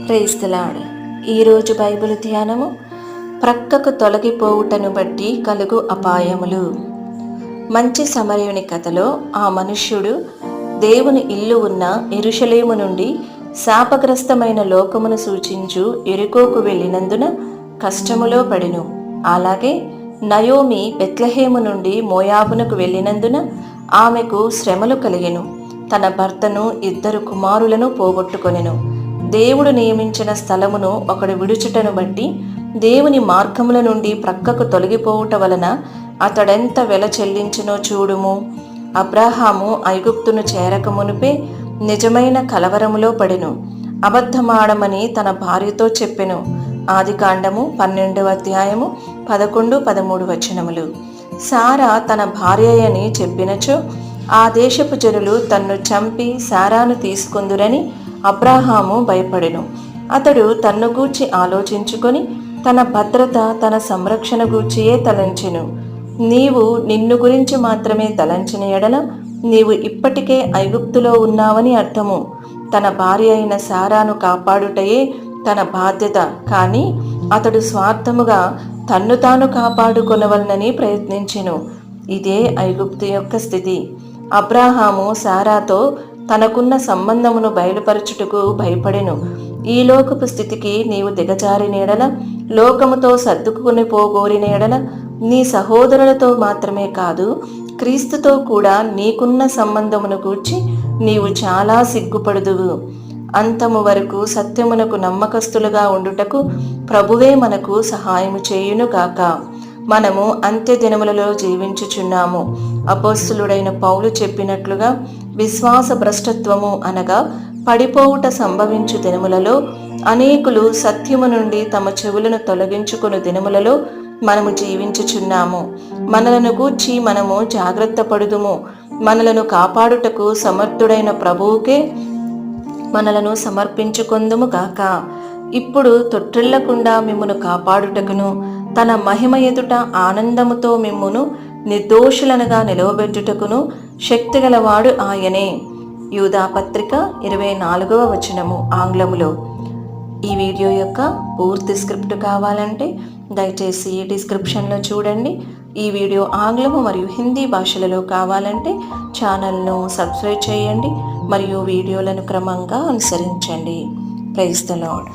Praise the lord. ఈరోజు Bible ధ్యానము ప్రక్కకు తొలగిపోవుటను బట్టి కలుగు అపాయములు. మంచి సమరయుని కథలో ఆ మనుష్యుడు దేవుని ఇల్లు ఉన్న యెరూషలేము నుండి శాపగ్రస్తమైన లోకమును సూచించు యెరికోకు వెళ్ళినందున కష్టములో పడెను. అలాగే నయోమి బెత్లెహేము నుండి మోయాబునకు వెళ్ళినందున ఆమెకు శ్రమలు కలిగెను. తన భర్తను 2 కుమారులను పోగొట్టుకొనెను. దేవుడు నియమించిన స్థలమును ఒకడు విడుచుటను బట్టి దేవుని మార్గముల నుండి ప్రక్కకు తొలగిపోవుట వలన అతడెంత వెల చెల్లించినో చూడుము. అబ్రాహాము ఐగుప్తును చేరక మునుపే నిజమైన కలవరములో పడెను. అబద్ధమాడమని తన భార్యతో చెప్పెను. ఆదికాండము 12వ అధ్యాయము 11-13 వచనములు. సారా తన భార్యయని చెప్పినచో ఆ దేశపు జనులు తన్ను చంపి సారాను తీసుకొందురని అబ్రాహాము భయపడెను. అతడు తన్ను గూర్చి ఆలోచించుకొని తన భద్రత, తన సంరక్షణ గూర్చియే తలంచెను. నీవు నిన్ను గురించి మాత్రమే తలంచిన ఎడల నీవు ఇప్పటికే ఐగుప్తులో ఉన్నావని అర్థము. తన భార్య అయిన సారాను కాపాడుటయే తన బాధ్యత. కానీ అతడు స్వార్థముగా తన్ను తాను కాపాడుకొనవలనని ప్రయత్నించెను. ఇదే ఐగుప్తు యొక్క స్థితి. అబ్రాహాము సారాతో తనకున్న సంబంధమును బయలుపరచుటకు భయపడెను. ఈ లోకపు స్థితికి నీవు దిగజారిన ఎడల, లోకముతో సర్దుకుని పోగోరిన ఎడల నీ సహోదరులతో మాత్రమే కాదు, క్రీస్తుతో కూడా నీకున్న సంబంధమును గూర్చి నీవు చాలా సిగ్గుపడుదువు. అంతము వరకు సత్యమునకు నమ్మకస్తులుగా ఉండుటకు ప్రభువే మనకు సహాయము చేయును గాక. మనము అంత్య దినములలో జీవించుచున్నాము. అపోస్తలుడైన పౌలు చెప్పినట్లుగా విశ్వాస భ్రష్టత్వము అనగా పడిపోవుట సంభవించు దినములలో అనేకులు సత్యము నుండి తమ చెవులను తొలగించుకుని దినములలో మనము జీవించుచున్నాము. మనలను గూర్చి మనము జాగ్రత్త పడుదుము. మనలను కాపాడుటకు సమర్థుడైన ప్రభువుకే మనలను సమర్పించుకొందుము గాక. ఇప్పుడు తొట్టిల్లకుండా మిమ్మును కాపాడుటకును తన మహిమ ఎదుట ఆనందముతో మిమ్మును నిర్దోషులనుగా నిలవబెట్టుటకును శక్తిగలవాడు ఆయనే. యూదా పత్రిక 24వ వచనము ఆంగ్లములో. ఈ వీడియో యొక్క పూర్తి స్క్రిప్ట్ కావాలంటే దయచేసి డిస్క్రిప్షన్లో చూడండి. ఈ వీడియో ఆంగ్లము మరియు హిందీ భాషలలో కావాలంటే ఛానల్ను సబ్స్క్రైబ్ చేయండి మరియు వీడియోలను క్రమంగా అనుసరించండి. Praise the lord.